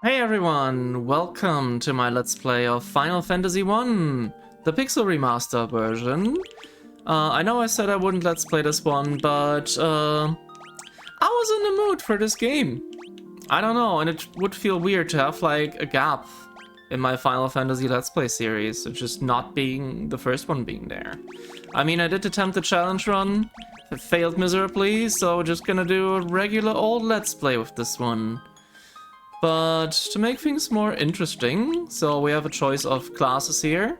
Hey everyone, welcome to my Let's Play of Final Fantasy I, the Pixel Remaster version. I know I said I wouldn't Let's Play this one, but I was in the mood for this game. I don't know, and it would feel weird to have like a gap in my Final Fantasy Let's Play series, of just not being the first one being there. I mean, I did attempt the challenge run, it failed miserably, so just gonna do a regular old Let's Play with this one. But to make things more interesting, so we have a choice of classes here.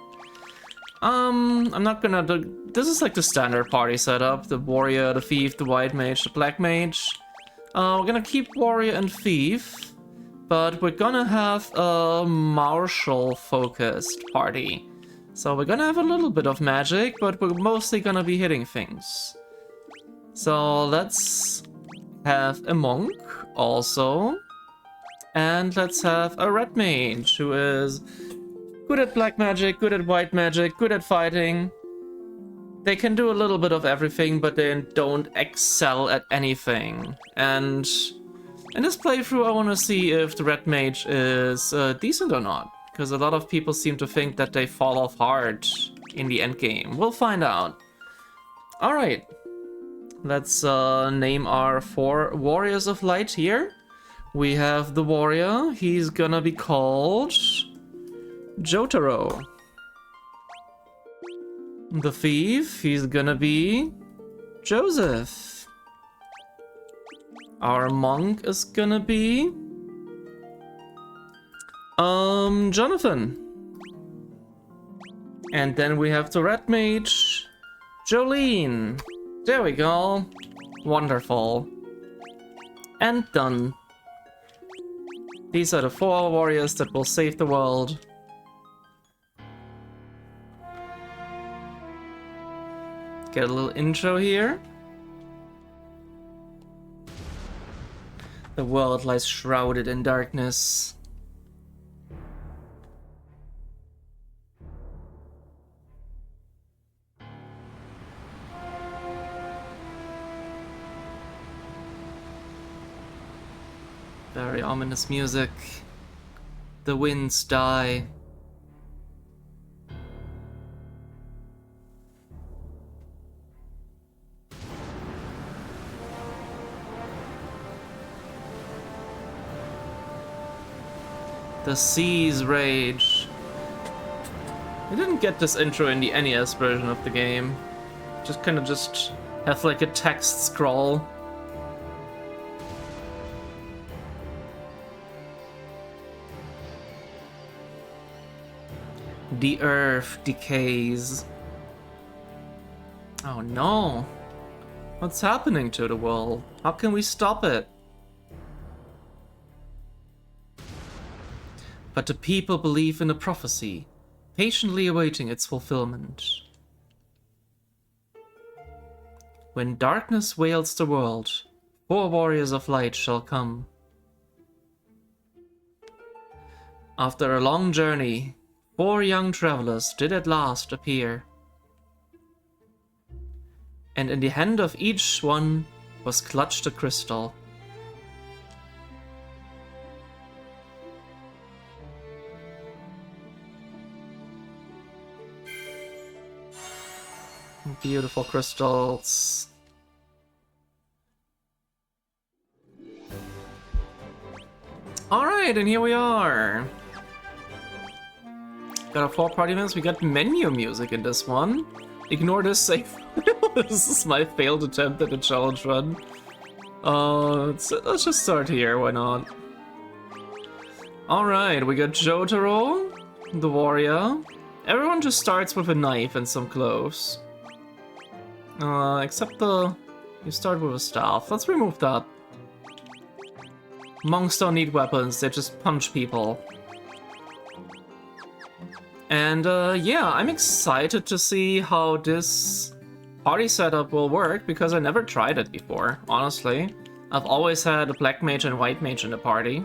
I'm not gonna do... This is like the standard party setup. The warrior, the thief, the white mage, the black mage. We're gonna keep warrior and thief, but we're gonna have a martial focused party. So we're gonna have a little bit of magic, but we're mostly gonna be hitting things. So let's have a monk also. And let's have a red mage who is good at black magic, good at white magic, good at fighting. They can do a little bit of everything, but they don't excel at anything. And in this playthrough, I want to see if the red mage is decent or not. Because a lot of people seem to think that they fall off hard in the end game. We'll find out. Alright. Let's name our 4 warriors of light here. We have the warrior, he's gonna be called Jotaro. The thief, he's gonna be Joseph. Our monk is gonna be Jonathan. And then we have the red mage, Jolene. There we go. Wonderful. And done. These are the 4 warriors that will save the world. Get a little intro here. The world lies shrouded in darkness. Very ominous music. The winds die. The seas rage. We didn't get this intro in the NES version of the game. Just kind of have like a text scroll. The earth decays. Oh no. What's happening to the world? How can we stop it? But the people believe in a prophecy, patiently awaiting its fulfillment. When darkness veils the world, 4 warriors of light shall come. After a long journey, 4 young travelers did at last appear. And in the hand of each one was clutched a crystal. Beautiful crystals. Alright, and here we are. Got our 4 party members. We got menu music in this one. Ignore this save. This is my failed attempt at a challenge run. Let's just start here, why not? Alright, we got Jotaro, the warrior. Everyone just starts with a knife and some clothes. Except you start with a staff. Let's remove that. Monks don't need weapons, they just punch people. And yeah, I'm excited to see how this party setup will work, because I never tried it before, honestly. I've always had a black mage and white mage in the party.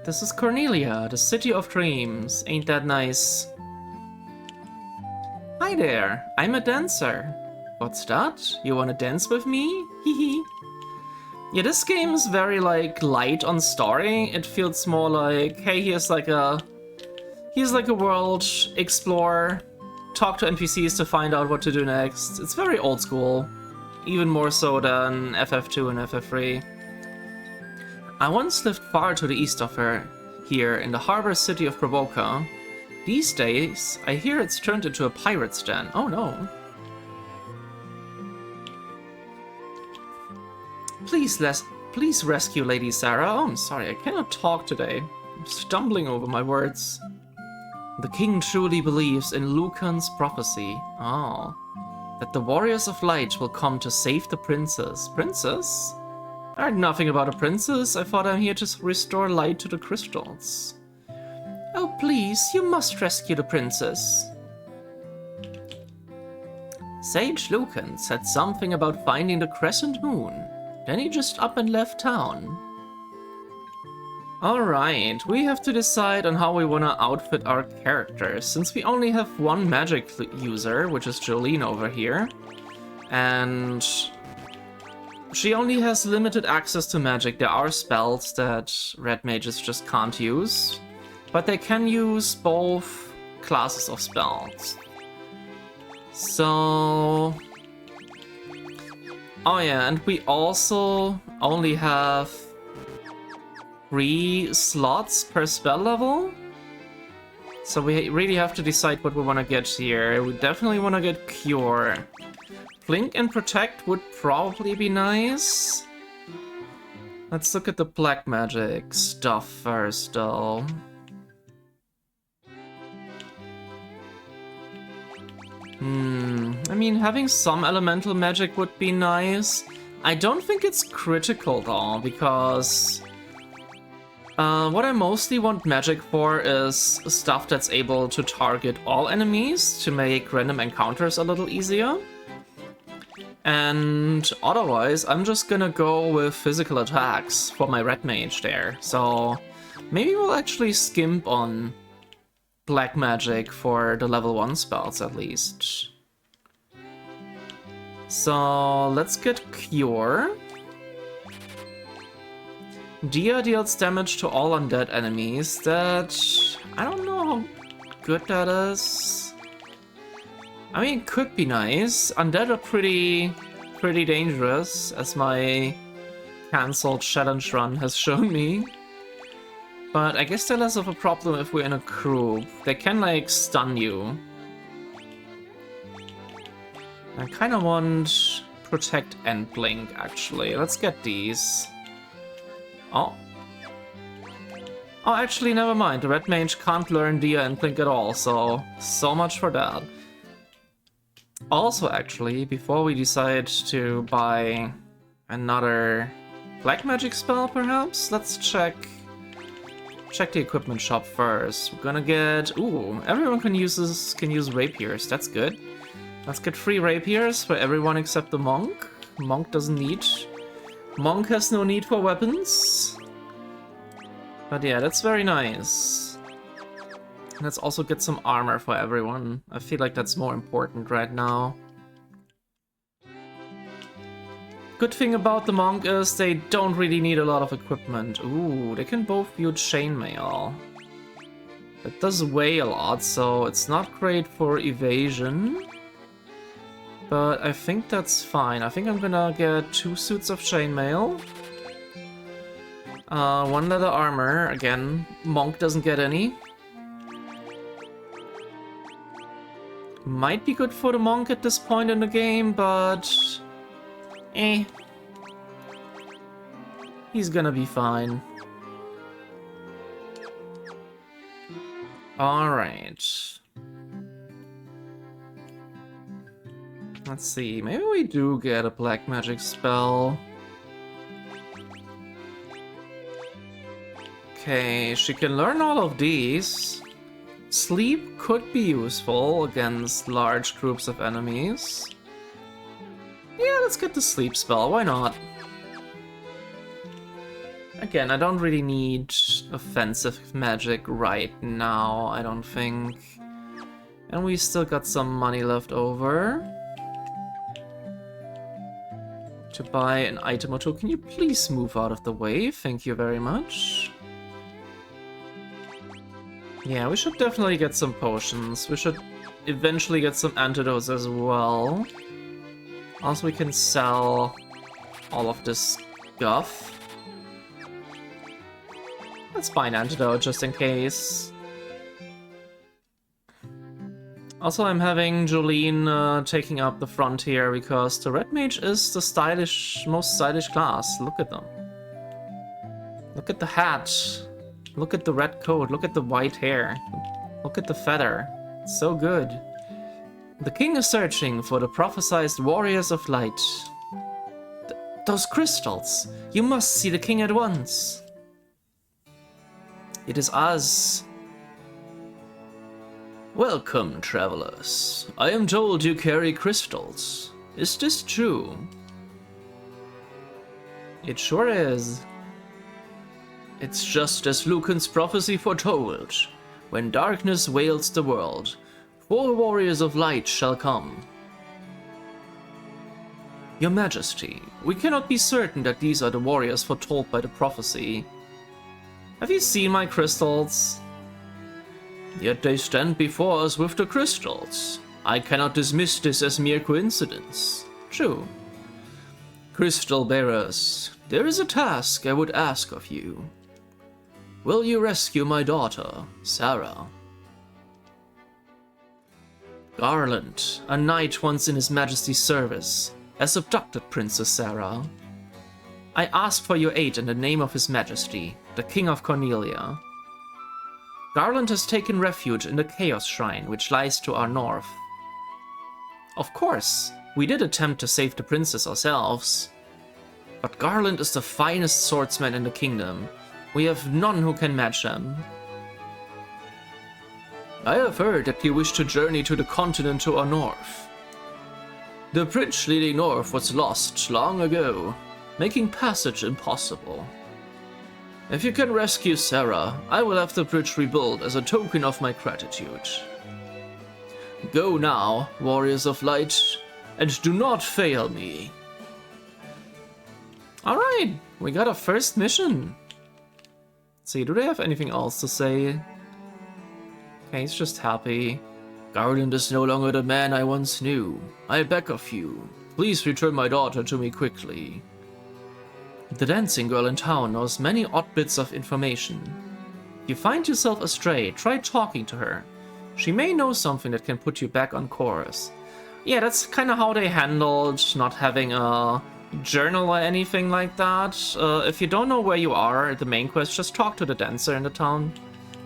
This is Cornelia, the city of dreams. Ain't that nice? Hi there, I'm a dancer. What's that? You wanna dance with me? Hehe. Yeah, this game is very, like, light on story. It feels more like, hey, here's like a world, explore, talk to NPCs to find out what to do next. It's very old school, even more so than FF2 and FF3. I once lived far to the east of her, here in the harbor city of Provoca. These days, I hear it's turned into a pirate's den. Oh no. Please rescue Lady Sarah. Oh, I'm sorry, I cannot talk today. I'm stumbling over my words. The king truly believes in Lucan's prophecy. Oh. That the warriors of light will come to save the princess. Princess? I heard nothing about a princess. I thought I'm here to restore light to the crystals. Oh, please, you must rescue the princess. Sage Lucan said something about finding the crescent moon. Then he just up and left town. Alright, we have to decide on how we want to outfit our characters, since we only have one magic user, which is Jolene over here. And she only has limited access to magic. There are spells that red mages just can't use, but they can use both classes of spells. So... oh yeah, and we also only have 3 slots per spell level. So we really have to decide what we want to get here. We definitely want to get Cure. Blink and Protect would probably be nice. Let's look at the black magic stuff first, though. I mean, having some elemental magic would be nice. I don't think it's critical, though, because what I mostly want magic for is stuff that's able to target all enemies to make random encounters a little easier. And otherwise, I'm just gonna go with physical attacks for my red mage there. So maybe we'll actually skimp on black magic for the level 1 spells at least. So let's get Cure. Dia deals damage to all undead enemies. That... I don't know how good that is. I mean, it could be nice. Undead are pretty dangerous, as my cancelled challenge run has shown me. But I guess they're less of a problem if we're in a group. They can, like, stun you. I kind of want Protect and Blink, actually. Let's get these. Oh. Oh, actually, never mind. The red mage can't learn Dia and Blink at all, so much for that. Also, actually, before we decide to buy another black magic spell, perhaps, let's check the equipment shop first. We're gonna get... ooh, everyone can use rapiers. That's good. Let's get 3 rapiers for everyone except the monk. Monk doesn't need... monk has no need for weapons. But yeah, that's very nice. Let's also get some armor for everyone. I feel like that's more important right now. Good thing about the monk is they don't really need a lot of equipment. Ooh, they can both wield chainmail. That does weigh a lot, so it's not great for evasion. But I think that's fine. I think I'm gonna get 2 suits of chainmail. 1 leather armor. Again, monk doesn't get any. Might be good for the monk at this point in the game, but... eh. He's gonna be fine. Alright. Let's see, maybe we do get a black magic spell. Okay, she can learn all of these. Sleep could be useful against large groups of enemies. Yeah, let's get the sleep spell, why not? Again, I don't really need offensive magic right now, I don't think. And we still got some money left over. to buy an item or two. Can you please move out of the way? Thank you very much. Yeah, we should definitely get some potions. We should eventually get some antidotes as well. Also, we can sell all of this stuff. Let's buy an antidote just in case. Also, I'm having Jolene taking up the front here because the red mage is the most stylish class. Look at them. Look at the hat. Look at the red coat. Look at the white hair. Look at the feather. It's so good. The king is searching for the prophesied warriors of light. Those crystals. You must see the king at once. It is us. Welcome, travelers. I am told you carry crystals. Is this true? It sure is. It's just as Lucan's prophecy foretold. When darkness veils the world, 4 warriors of light shall come. Your Majesty, we cannot be certain that these are the warriors foretold by the prophecy. Have you seen my crystals? Yet they stand before us with the crystals. I cannot dismiss this as mere coincidence. True. Crystal bearers, there is a task I would ask of you. Will you rescue my daughter, Sarah? Garland, a knight once in His Majesty's service, has abducted Princess Sarah. I ask for your aid in the name of His Majesty, the King of Cornelia. Garland has taken refuge in the Chaos Shrine, which lies to our north. Of course, we did attempt to save the princess ourselves. But Garland is the finest swordsman in the kingdom. We have none who can match him. I have heard that you wish to journey to the continent to our north. The bridge leading north was lost long ago, making passage impossible. If you can rescue Sarah, I will have the bridge rebuilt as a token of my gratitude. Go now, warriors of light, and do not fail me. Alright, we got a first mission. Let's see, do they have anything else to say? Okay, he's just happy. Garland is no longer the man I once knew. I beg of you, please return my daughter to me quickly. The dancing girl in town knows many odd bits of information. If you find yourself astray, try talking to her. She may know something that can put you back on course. Yeah, that's kind of how they handled not having a journal or anything like that. If you don't know where you are at the main quest, just talk to the dancer in the town.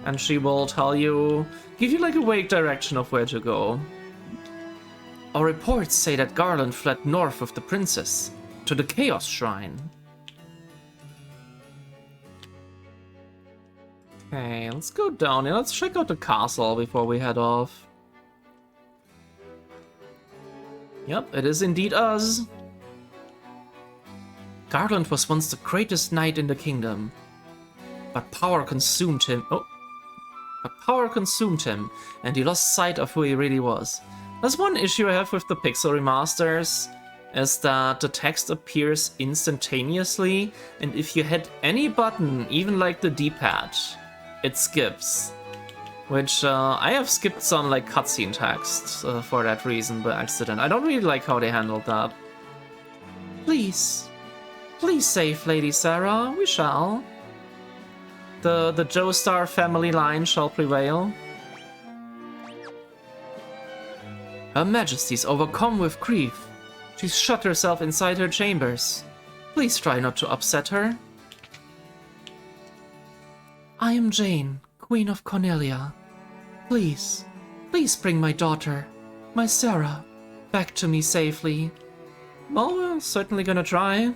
And she will tell you, give you like a vague direction of where to go. Our reports say that Garland fled north with the princess, to the Chaos Shrine. Okay, let's go down here. Let's check out the castle before we head off. Yep, it is indeed us. Garland was once the greatest knight in the kingdom, but power consumed him. And he lost sight of who he really was. There's one issue I have with the Pixel remasters, is that the text appears instantaneously, and if you hit any button, even like the D-pad, it skips. Which, I have skipped some like cutscene text for that reason by accident. I don't really like how they handled that. Please save Lady Sarah, we shall. The Joestar family line shall prevail. Her Majesty's overcome with grief. She's shut herself inside her chambers. Please try not to upset her. I am Jane, Queen of Cornelia. Please bring my daughter, my Sarah, back to me safely. Well, we're certainly gonna try.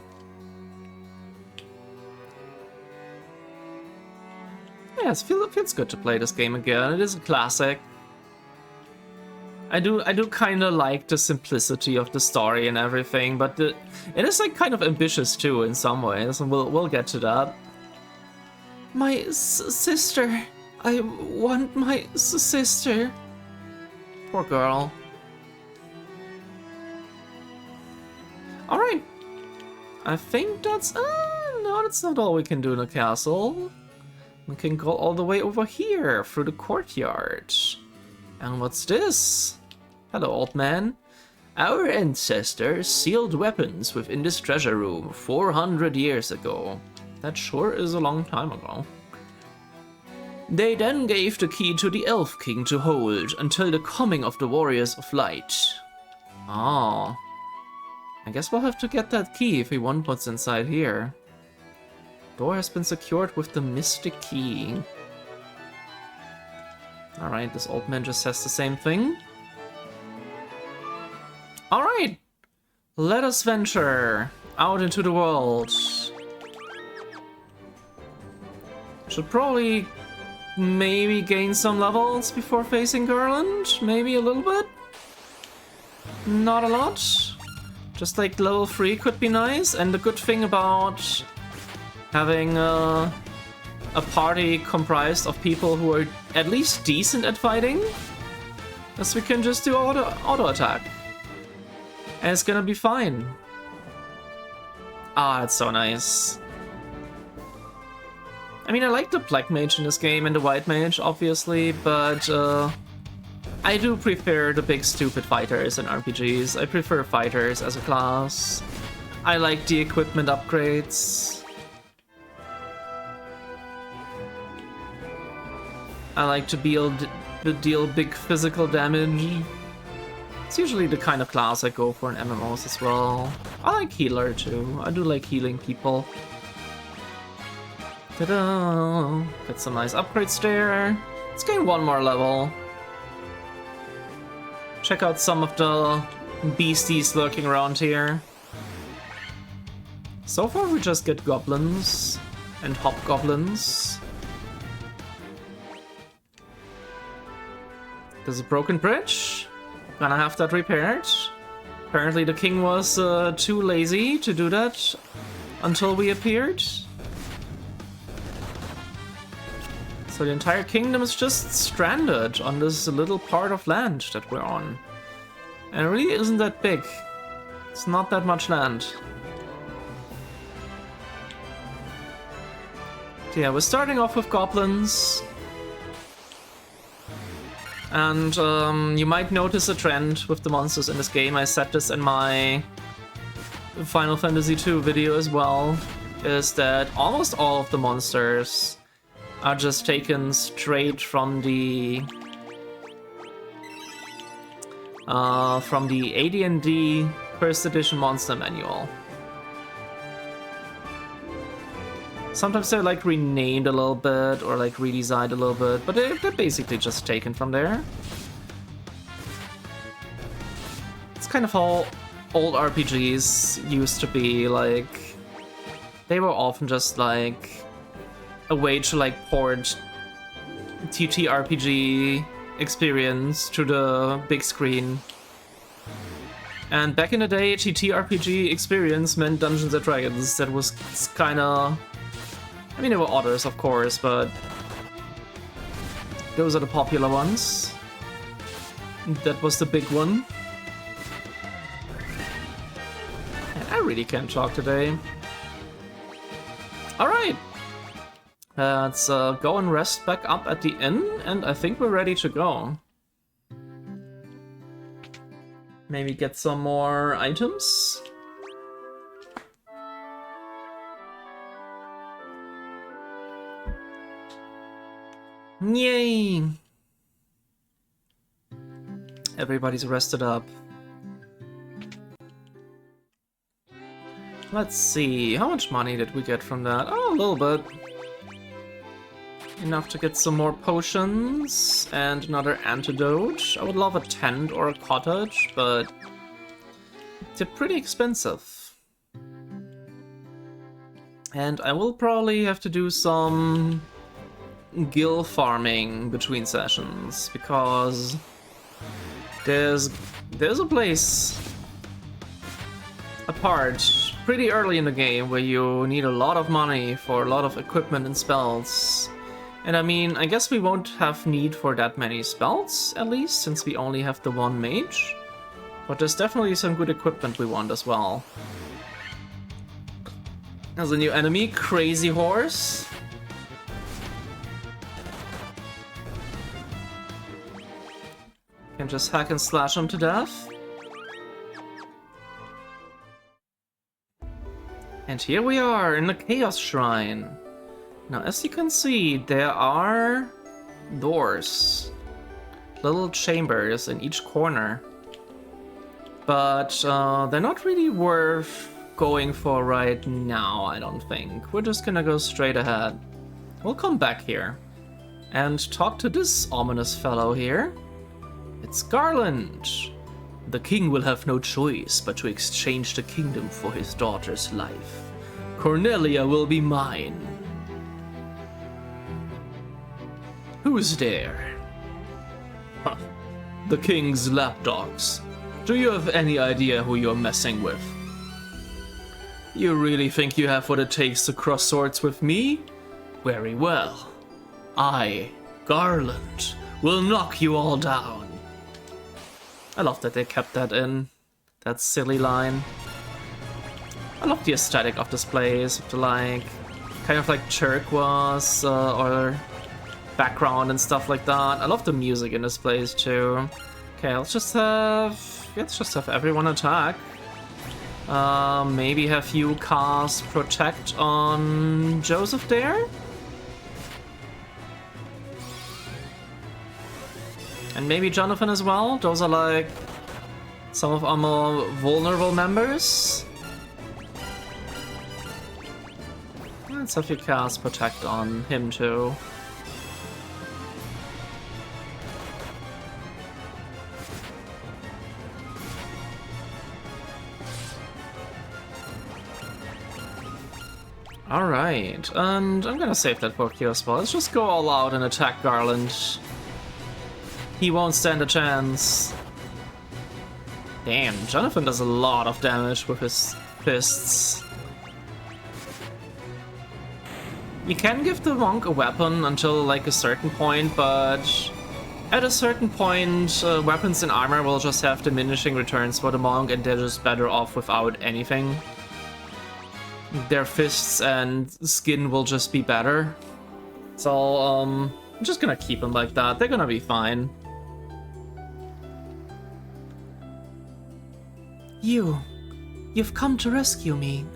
Yes, it feels good to play this game again. It is a classic. I do kind of like the simplicity of the story and everything, but it is like kind of ambitious too in some ways, and we'll get to that. My sister. I want my sister. Poor girl. Alright. I think that's... no, that's not all we can do in the castle. We can go all the way over here, through the courtyard. And what's this? Hello, old man. Our ancestors sealed weapons within this treasure room 400 years ago. That sure is a long time ago. They then gave the key to the Elf King to hold until the coming of the Warriors of Light. Oh. I guess we'll have to get that key if we want what's inside here. Door has been secured with the mystic key. Alright, this old man just says the same thing. Alright, let us venture out into the world. Should probably maybe gain some levels before facing Garland, maybe a little bit. Not a lot. Just like level 3 could be nice, and the good thing about having a party comprised of people who are at least decent at fighting is we can just do auto attack. And it's gonna be fine. Ah, it's so nice. I mean, I like the Black Mage in this game and the White Mage, obviously, but I do prefer the big stupid fighters in RPGs. I prefer fighters as a class. I like the equipment upgrades. I like to deal big physical damage. It's usually the kind of class I go for in MMOs as well. I like healer too. I do like healing people. Ta-da! Got some nice upgrades there. Let's gain one more level. Check out some of the beasties lurking around here. So far we just get goblins and hobgoblins. There's a broken bridge. Gonna have that repaired. Apparently the king was too lazy to do that until we appeared. So the entire kingdom is just stranded on this little part of land that we're on. And it really isn't that big. It's not that much land. So yeah, we're starting off with goblins. And you might notice a trend with the monsters in this game. I said this in my Final Fantasy II video as well, is that almost all of the monsters are just taken straight from the AD&D First Edition Monster Manual. Sometimes they're like renamed a little bit or like redesigned a little bit, but they're basically just taken from there. It's kind of how old RPGs used to be, like they were often just like a way to like port TTRPG experience to the big screen. And back in the day, TTRPG experience meant Dungeons and Dragons. That was kinda... I mean, there were others, of course, but those are the popular ones. That was the big one. And I really can't talk today. Alright! Let's go and rest back up at the inn, and I think we're ready to go. Maybe get some more items? Yay! Everybody's rested up. Let's see, how much money did we get from that? Oh, a little bit. Enough to get some more potions and another antidote. I would love a tent or a cottage, but they're pretty expensive. And I will probably have to do some gil farming between sessions, because there's a place apart pretty early in the game where you need a lot of money for a lot of equipment and spells. And I mean, I guess we won't have need for that many spells, at least, since we only have the one mage. But there's definitely some good equipment we want as well. There's a new enemy, Crazy Horse. Can just hack and slash him to death. And here we are in the Chaos Shrine. Now, as you can see, there are doors. Little chambers in each corner. But they're not really worth going for right now, I don't think. We're just gonna go straight ahead. We'll come back here and talk to this ominous fellow here. It's Garland. The king will have no choice but to exchange the kingdom for his daughter's life. Cornelia will be mine. Who's there? Huh. The king's lapdogs. Do you have any idea who you're messing with? You really think you have what it takes to cross swords with me? Very well. I, Garland, will knock you all down. I love that they kept that in. That silly line. I love the aesthetic of this place, of the like, kind of like turquoise or background and stuff like that. I love the music in this place too. Okay, let's just have everyone attack. Maybe have you cast Protect on Joseph there? And maybe Jonathan as well. Those are like some of our more vulnerable members. Let's have you cast Protect on him too. Alright, and I'm gonna save that for Q as well. Let's just go all out and attack Garland. He won't stand a chance. Damn, Jonathan does a lot of damage with his fists. You can give the monk a weapon until like a certain point, but at a certain point, weapons and armor will just have diminishing returns for the monk, and they're just better off without anything. Their fists and skin will just be better. So, I'm just gonna keep them like that. They're gonna be fine. You've come to rescue me.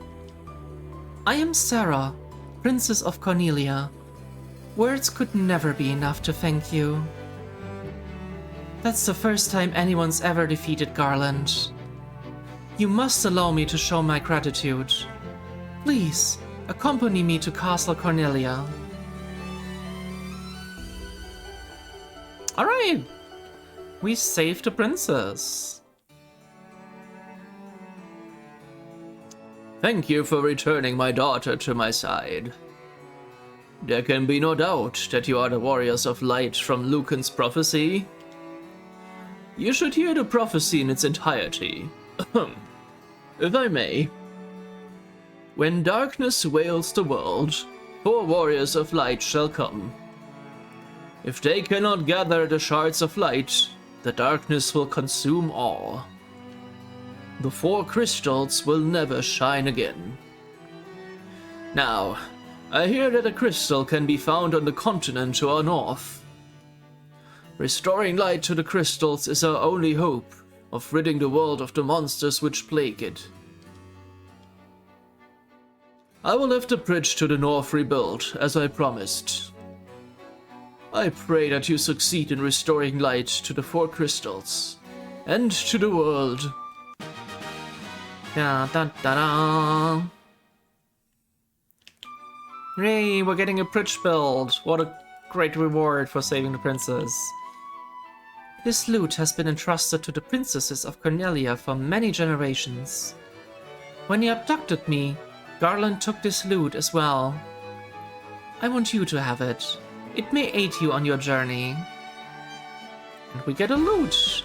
I am Sarah, Princess of Cornelia. Words could never be enough to thank you. That's the first time anyone's ever defeated Garland. You must allow me to show my gratitude. Please, accompany me to Castle Cornelia. Alright! We saved the princess. Thank you for returning my daughter to my side. There can be no doubt that you are the warriors of light from Lucan's prophecy. You should hear the prophecy in its entirety. If I may. When darkness veils the world, 4 warriors of light shall come. If they cannot gather the shards of light, the darkness will consume all. The 4 crystals will never shine again. Now, I hear that a crystal can be found on the continent to our north. Restoring light to the crystals is our only hope of ridding the world of the monsters which plague it. I will have the bridge to the north rebuilt, as I promised. I pray that you succeed in restoring light to the 4 crystals, and to the world. Da da da da. Yay, we're getting a bridge build. What a great reward for saving the princess. This loot has been entrusted to the princesses of Cornelia for many generations. When he abducted me, Garland took this loot as well. I want you to have it. It may aid you on your journey. And we get a loot.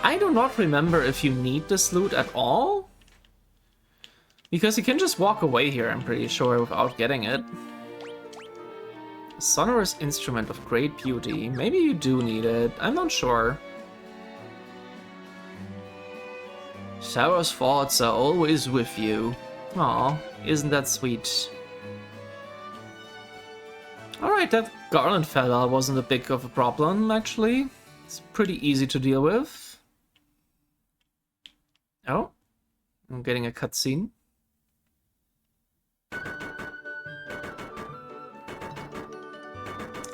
I do not remember if you need this loot at all. Because you can just walk away here, I'm pretty sure, without getting it. A sonorous instrument of great beauty. Maybe you do need it. I'm not sure. Sarah's thoughts are always with you. Aww. Isn't that sweet? Alright, that garland fella wasn't a big of a problem, actually. It's pretty easy to deal with. Oh, I'm getting a cutscene.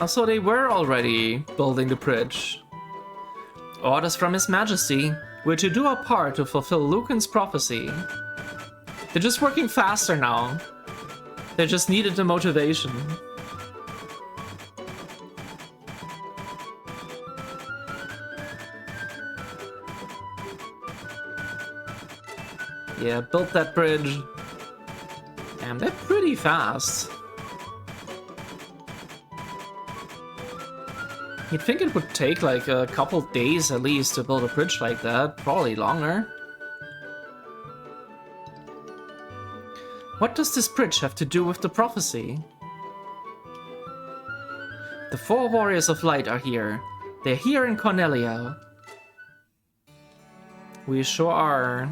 Oh, so they were already building the bridge. Orders from His Majesty. We're to do our part to fulfill Lucan's prophecy. They're just working faster now. They just needed the motivation. Yeah, built that bridge. Damn, they're pretty fast. You'd think it would take like a couple days at least to build a bridge like that, probably longer. What does this bridge have to do with the prophecy? The 4 warriors of light are here. They're here in Cornelia. We sure are.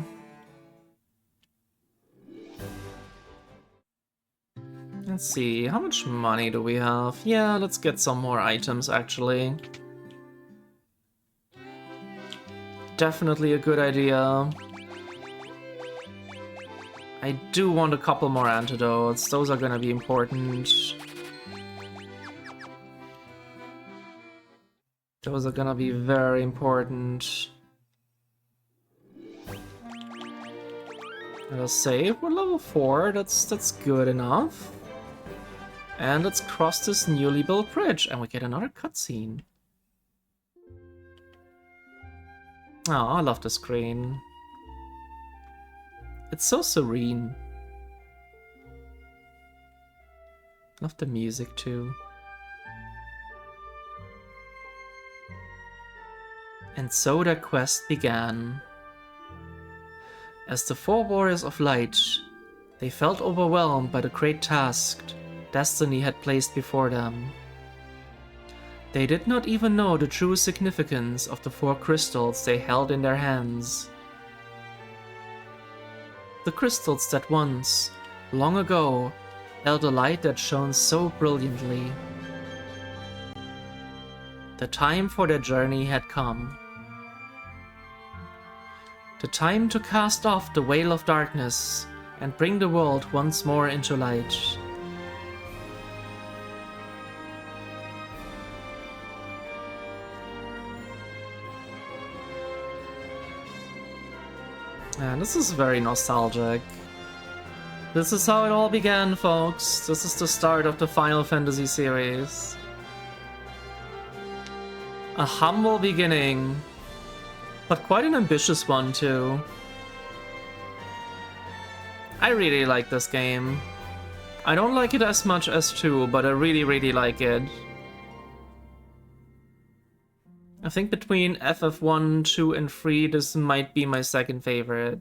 Let's see, how much money do we have? Yeah, let's get some more items, actually. Definitely a good idea. I do want a couple more antidotes. Those are gonna be important. Those are gonna be very important. Let us save. We're level 4. That's good enough. And let's cross this newly built bridge, and we get another cutscene. Oh, I love the screen. It's so serene. Love the music too. And so their quest began. As the 4 warriors of light, they felt overwhelmed by the great task Destiny had placed before them. They did not even know the true significance of the 4 crystals they held in their hands. The crystals that once, long ago, held a light that shone so brilliantly. The time for their journey had come. The time to cast off the veil of darkness and bring the world once more into light. Man, this is very nostalgic. This is how it all began, folks. This is the start of the Final Fantasy series. A humble beginning, but quite an ambitious one too. I really like this game. I don't like it as much as 2, but I really like it. I think between FF1, 2, and 3, this might be my second favorite.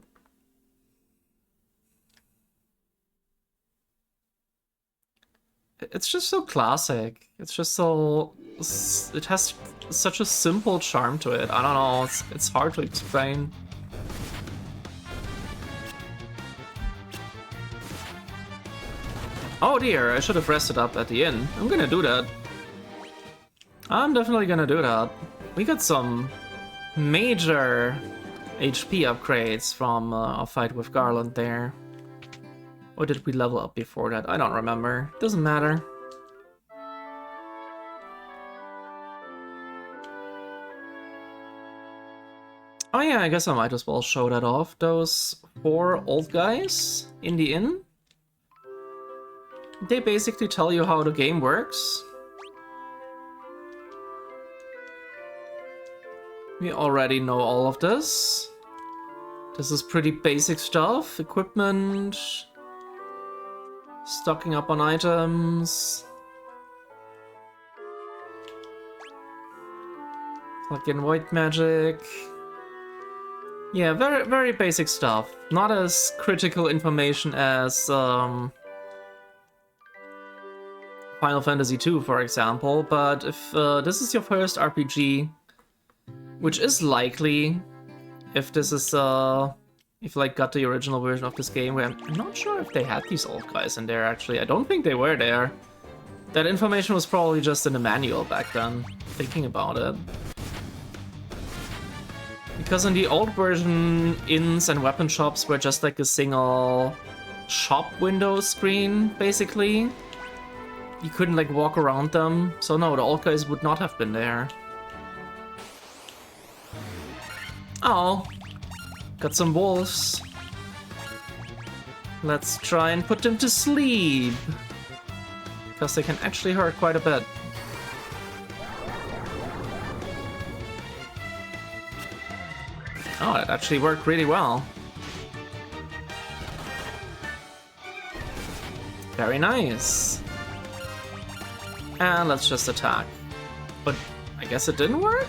It's just so classic. It's just so... It has such a simple charm to it. I don't know, it's hard to explain. Oh dear, I should have rested up at the inn. I'm gonna do that. I'm definitely gonna do that. We got some major HP upgrades from a fight with Garland there. Or did we level up before that? I don't remember. Doesn't matter. Oh yeah, I guess I might as well show that off. Those 4 old guys in the inn. They basically tell you how the game works. We already know all of this. This is pretty basic stuff. Equipment. Stocking up on items. Like in white magic. Yeah, very basic stuff. Not as critical information as Final Fantasy II, for example, but if this is your first RPG, which is likely, if this is if you like got the original version of this game, where I'm not sure if they had these old guys in there actually. I don't think they were there. That information was probably just in the manual back then, thinking about it. Because in the old version, inns and weapon shops were just like a single shop window screen, basically. You couldn't like walk around them, so no, the old guys would not have been there. Oh, got some wolves. Let's try and put them to sleep. Because they can actually hurt quite a bit. Oh, that actually worked really well. Very nice. And let's just attack. But I guess it didn't work?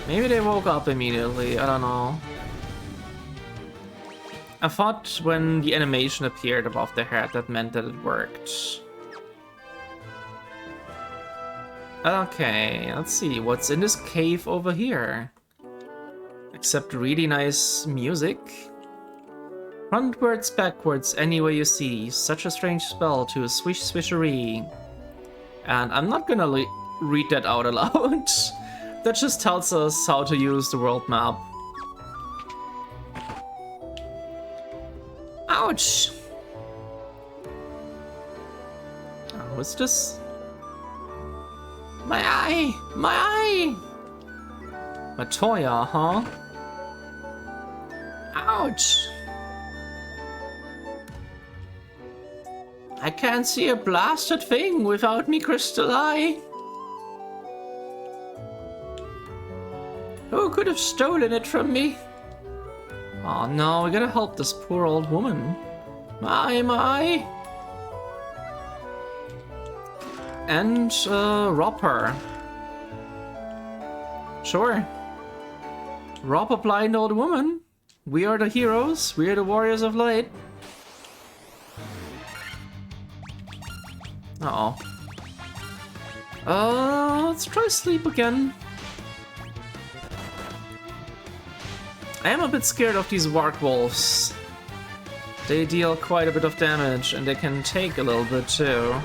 Maybe they woke up immediately, I don't know. I thought when the animation appeared above their head, that meant that it worked. Okay, let's see, what's in this cave over here? Except really nice music. Frontwards, backwards, any way you see. Such a strange spell to a swish swishery. And I'm not gonna read that out aloud. That just tells us how to use the world map. Ouch! Oh, what's this? My eye! My eye! Matoya, huh? Ouch! I can't see a blasted thing without me crystal eye. Who could have stolen it from me? Oh no, we gotta help this poor old woman. My. And rob her. Sure. Rob a blind old woman. We are the heroes. We are the warriors of light. Uh oh. Let's try sleep again. I am a bit scared of these warg wolves. They deal quite a bit of damage and they can take a little bit too.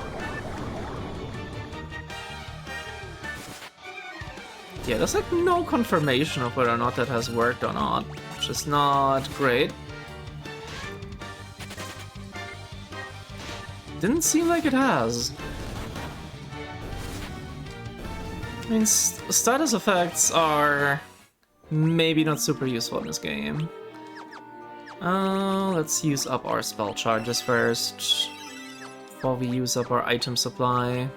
Yeah, there's like no confirmation of whether or not that has worked or not, which is not great. Didn't seem like it has. I mean, status effects are maybe not super useful in this game. Let's use up our spell charges first, before we use up our item supply.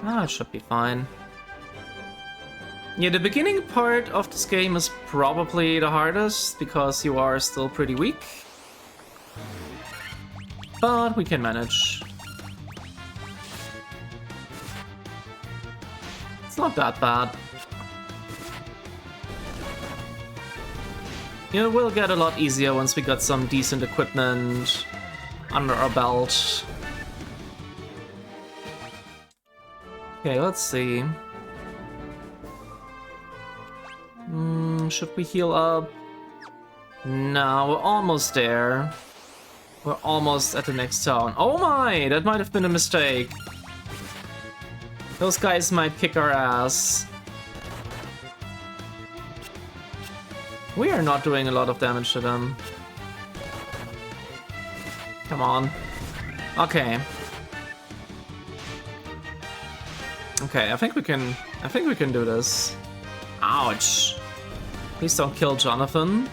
It should be fine. Yeah, the beginning part of this game is probably the hardest, because you are still pretty weak. But we can manage. It's not that bad. It will get a lot easier once we got some decent equipment under our belt. Okay, let's see. Should we heal up? No, we're almost there. We're almost at the next town. Oh my, that might have been a mistake. Those guys might kick our ass. We are not doing a lot of damage to them. Come on. Okay. Okay, I think we can do this. Ouch. Please don't kill Jonathan.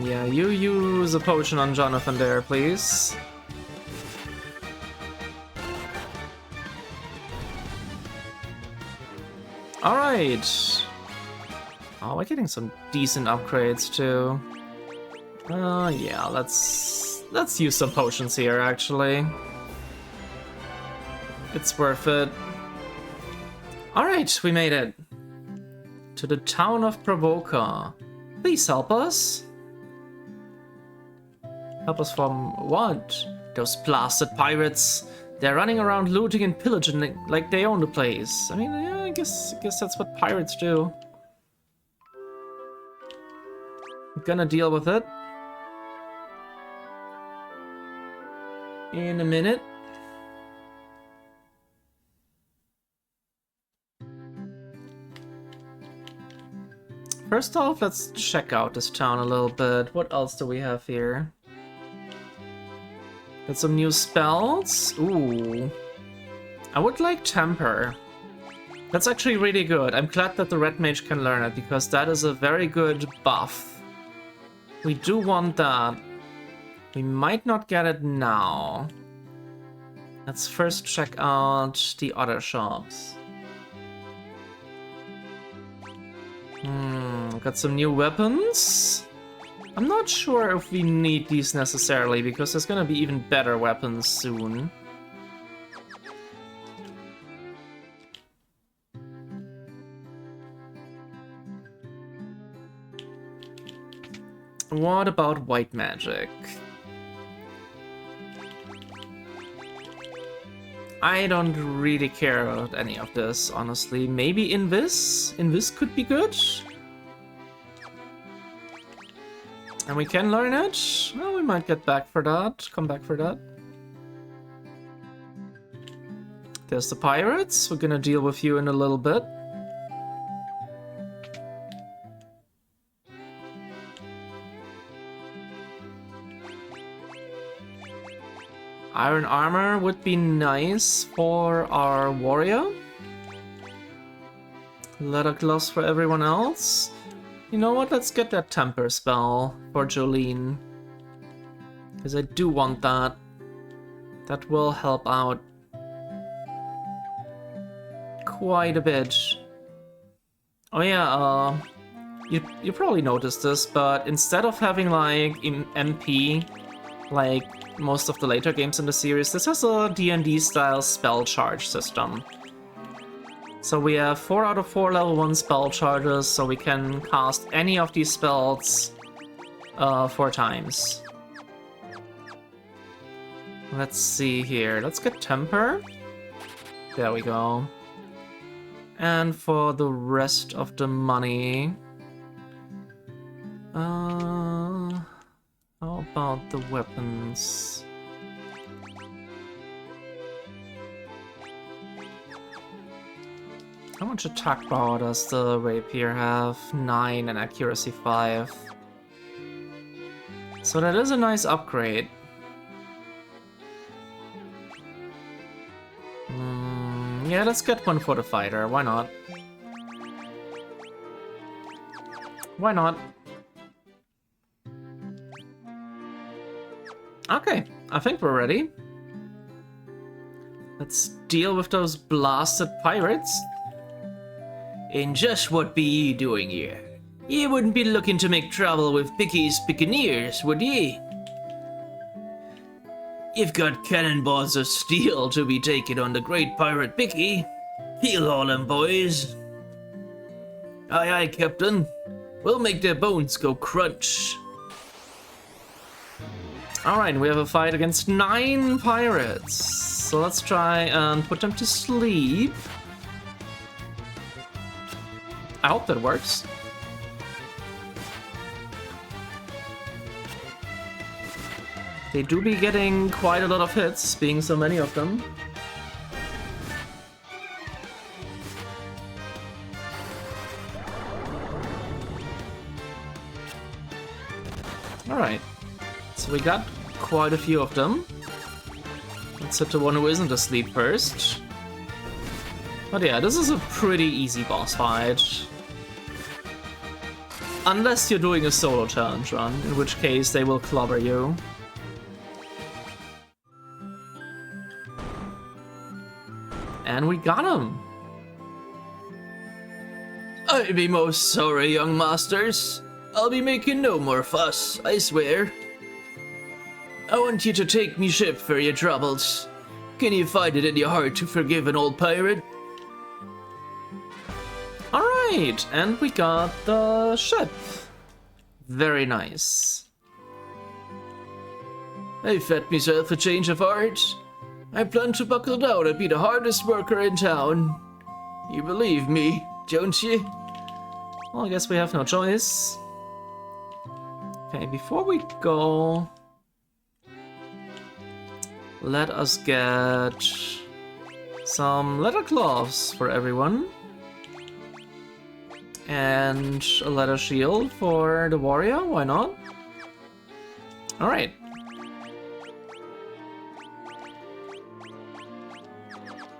Yeah, you use a potion on Jonathan there, please. Alright. Oh, we're getting some decent upgrades too. Yeah, let's use some potions here, actually. It's worth it. Alright, we made it. To the town of Provoca. Please help us. Help us from what? Those blasted pirates. They're running around looting and pillaging like they own the place. I mean, yeah, I guess that's what pirates do. I'm gonna deal with it in a minute. First off, let's check out this town a little bit. What else do we have here? Got some new spells. Ooh. I would like Temper. That's actually really good. I'm glad that the Red Mage can learn it, because that is a very good buff. We do want that. We might not get it now. Let's first check out the other shops. Got some new weapons. I'm not sure if we need these necessarily, because there's gonna be even better weapons soon. What about white magic? I don't really care about any of this, honestly. Maybe Invis? Invis could be good. And we can learn it? Well, we might get back for that. Come back for that. There's the pirates. We're gonna deal with you in a little bit. Iron armor would be nice for our warrior. Leather gloves for everyone else. You know what? Let's get that temper spell for Jolene. Because I do want that. That will help out quite a bit. Oh yeah, you probably noticed this, but instead of having like MP, like most of the later games in the series, this has a D&D style spell charge system. So we have 4 out of 4 level 1 spell charges, so we can cast any of these spells 4 times. Let's see here. Let's get Temper. There we go. And for the rest of the money... how about the weapons? How much attack power does the rapier have? 9 and accuracy 5. So that is a nice upgrade. Yeah, let's get one for the fighter. Why not? Why not? Okay, I think we're ready. Let's deal with those blasted pirates. And just what be ye doing here? Ye wouldn't be looking to make trouble with Picky's Piccaneers, would ye? You've got cannonballs of steel to be taken on the great pirate Picky. Heal all them boys. Aye aye, Captain. We'll make their bones go crunch. Alright, we have a fight against 9 pirates. So let's try and put them to sleep. I hope that works. They do be getting quite a lot of hits, being so many of them. Alright, so we got quite a few of them. Let's hit the one who isn't asleep first. But yeah, this is a pretty easy boss fight. Unless you're doing a solo challenge run, in which case they will clobber you. And we got him! I be most sorry, young masters. I'll be making no more fuss, I swear. I want you to take me ship for your troubles. Can you find it in your heart to forgive an old pirate? Alright, and we got the ship. Very nice. I fed myself a change of heart. I plan to buckle down and be the hardest worker in town. You believe me, don't you? Well, I guess we have no choice. Okay, before we go, let us get some leather gloves for everyone. And a leather shield for the warrior, why not? Alright.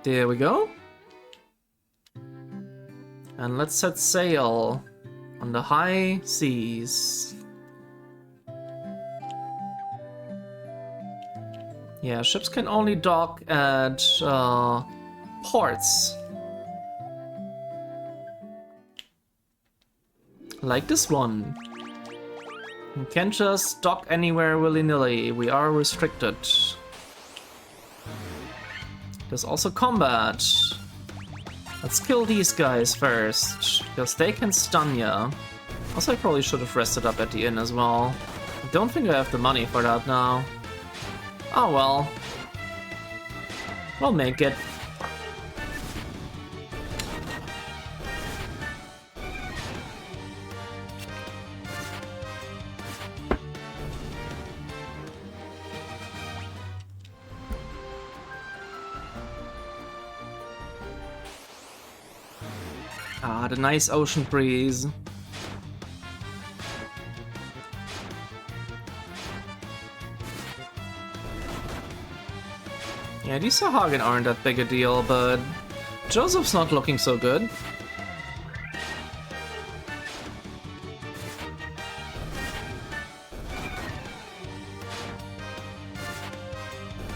There we go. And let's set sail on the high seas. Yeah, ships can only dock at ports. Like this one. You can't just dock anywhere willy-nilly. We are restricted. There's also combat. Let's kill these guys first, because they can stun ya. Also, I probably should have rested up at the inn as well. I don't think I have the money for that now. Oh well. We'll make it. Ah, the nice ocean breeze. Yeah, these Sahagin aren't that big a deal, but Joseph's not looking so good.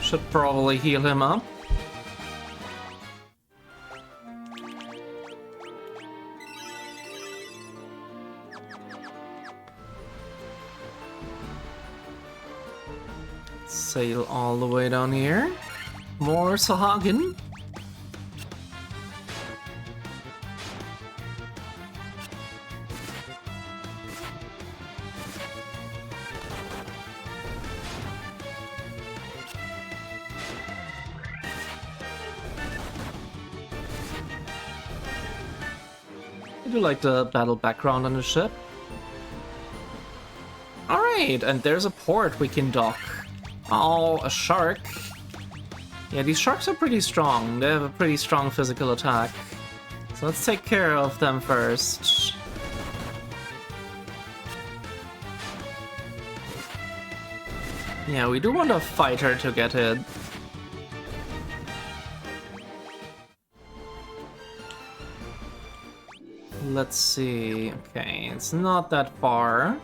Should probably heal him up. Sail all the way down here. More Sahagin. I do like the battle background on the ship. Alright, and there's a port we can dock. Oh, a shark. Yeah, these sharks are pretty strong. They have a pretty strong physical attack. So let's take care of them first. Yeah, we do want a fighter to get hit. Let's see. Okay, it's not that far.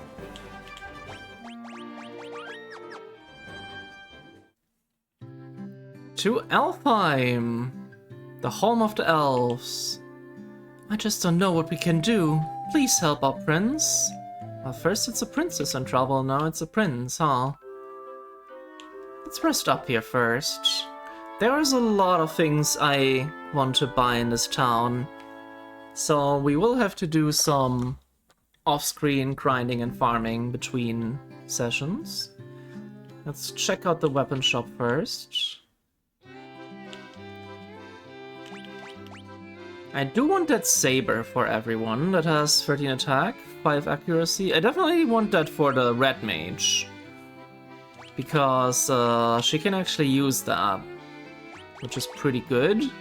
To Elfheim, the home of the elves. I just don't know what we can do. Please help our prince. Well, first it's a princess in trouble, now it's a prince, huh? Let's rest up here first. There's a lot of things I want to buy in this town. So we will have to do some off-screen grinding and farming between sessions. Let's check out the weapon shop first. I do want that saber for everyone that has 13 attack, 5 accuracy. I definitely want that for the red mage. Because she can actually use that, which is pretty good.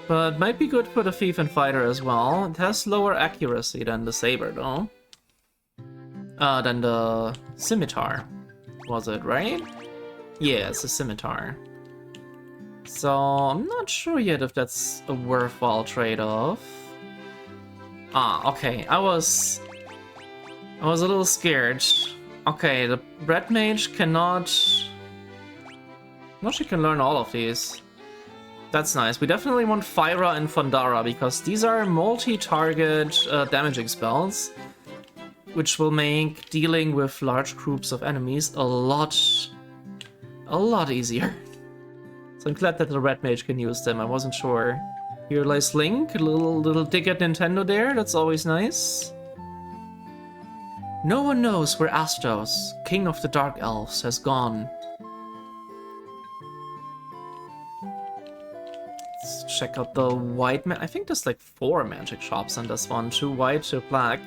But might be good for the thief and fighter as well. It has lower accuracy than the saber though. Than the scimitar. Was it, right? Yeah, it's a scimitar. So, I'm not sure yet if that's a worthwhile trade-off. Ah, okay, I was a little scared. Okay, the red mage cannot... No, she can learn all of these. That's nice. We definitely want Fyra and Fondara, because these are multi-target damaging spells, which will make dealing with large groups of enemies a lot easier. So I'm glad that the red mage can use them. I wasn't sure. Here lies Link, a little dig at Nintendo there. That's always nice. No one knows where Astos, king of the Dark Elves, has gone. check out the white I think there's like 4 magic shops in this one. 2 white, 2 black.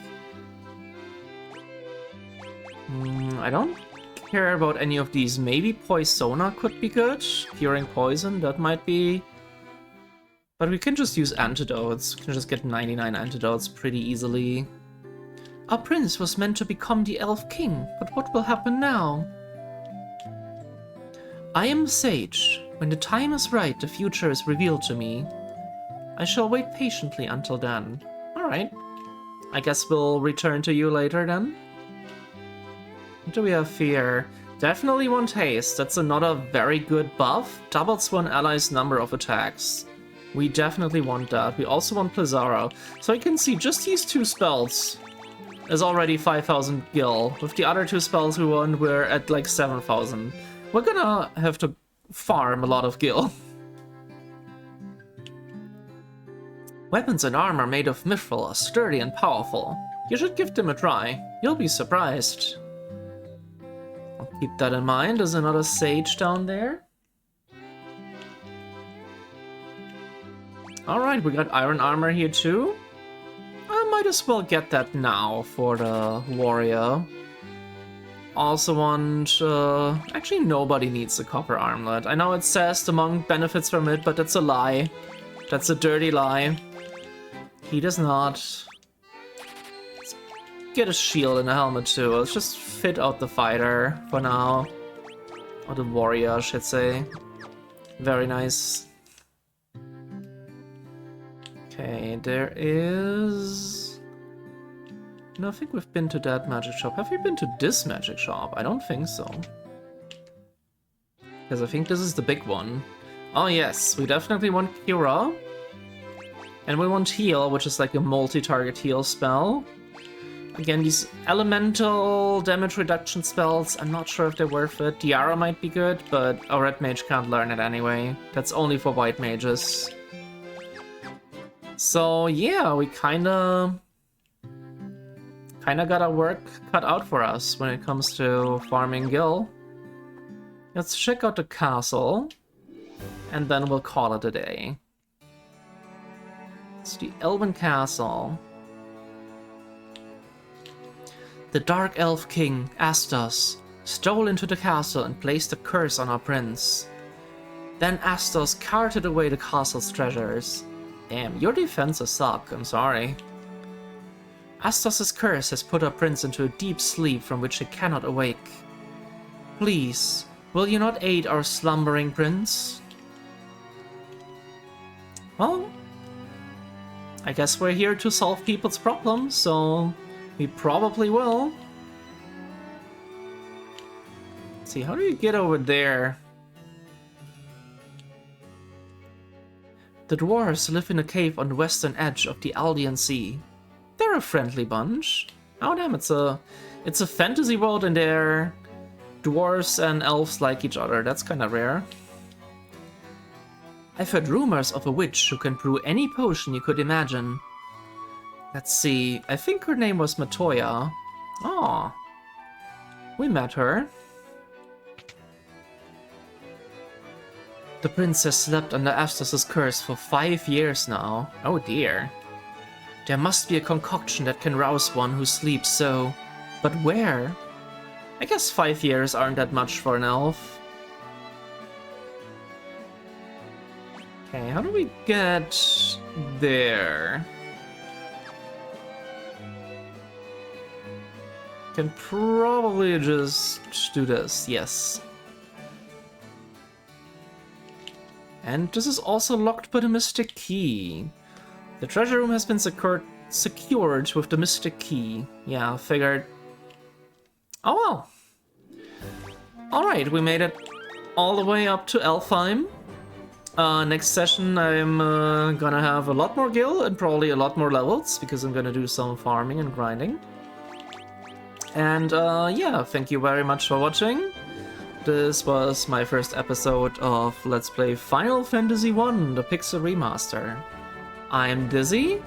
I don't care about any of these. Maybe Poisona could be good. Curing poison, that might be. But we can just use antidotes. We can just get 99 antidotes pretty easily. Our prince was meant to become the Elf King, but what will happen now? I am a sage. When the time is right, the future is revealed to me. I shall wait patiently until then. Alright. I guess we'll return to you later then. What do we have here? Definitely want haste. That's another very good buff. Doubles one ally's number of attacks. We definitely want that. We also want Blizzara. So I can see just these 2 spells is already 5,000 gil. With the other 2 spells we want, we're at like 7,000. We're gonna have to farm a lot of gil. Weapons and armor made of mithril are sturdy and powerful. You should give them a try. You'll be surprised. I'll keep that in mind. There's another sage down there. Alright, we got iron armor here too. I might as well get that now for the warrior. Also want... actually, nobody needs a copper armlet. I know it says the monk benefits from it, but that's a lie. That's a dirty lie. He does not. Let's get a shield and a helmet too. Let's just fit out the fighter for now. Or the warrior, I should say. Very nice. Okay, there is... No, I think we've been to that magic shop. Have we been to this magic shop? I don't think so. Because I think this is the big one. Oh yes, we definitely want Kira. And we want heal, which is like a multi-target heal spell. Again, these elemental damage reduction spells, I'm not sure if they're worth it. Tiara might be good, but a red mage can't learn it anyway. That's only for white mages. So yeah, we kinda got our work cut out for us when it comes to farming gil. Let's check out the castle, and then we'll call it a day. It's the Elven Castle. The Dark Elf King, Astos, stole into the castle and placed a curse on our prince. Then Astos carted away the castle's treasures. Damn, your defenses suck, I'm sorry. Astos' curse has put our prince into a deep sleep from which he cannot awake. Please, will you not aid our slumbering prince? Well, I guess we're here to solve people's problems, so we probably will. Let's see, how do you get over there? The dwarves live in a cave on the western edge of the Aldean Sea. They're a friendly bunch. Oh damn, it's a fantasy world and there dwarves and elves like each other. That's kind of rare. I've heard rumors of a witch who can brew any potion you could imagine. Let's see, I think her name was Matoya. Oh, we met her. The princess slept under Astos' curse for 5 years now. Oh dear. There must be a concoction that can rouse one who sleeps so. But where? I guess 5 years aren't that much for an elf. Okay, how do we get there? Can probably just do this, yes. And this is also locked by the Mystic Key. The treasure room has been secured with the Mystic Key. Yeah, figured. Oh well. Alright, we made it all the way up to Elfheim. Next session I'm gonna have a lot more gil and probably a lot more levels, because I'm gonna do some farming and grinding. And yeah, thank you very much for watching. This was my first episode of Let's Play Final Fantasy I, the Pixel Remaster. I'm Dizzy,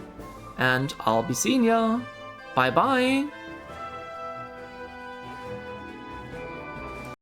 and I'll be seeing ya. Bye bye!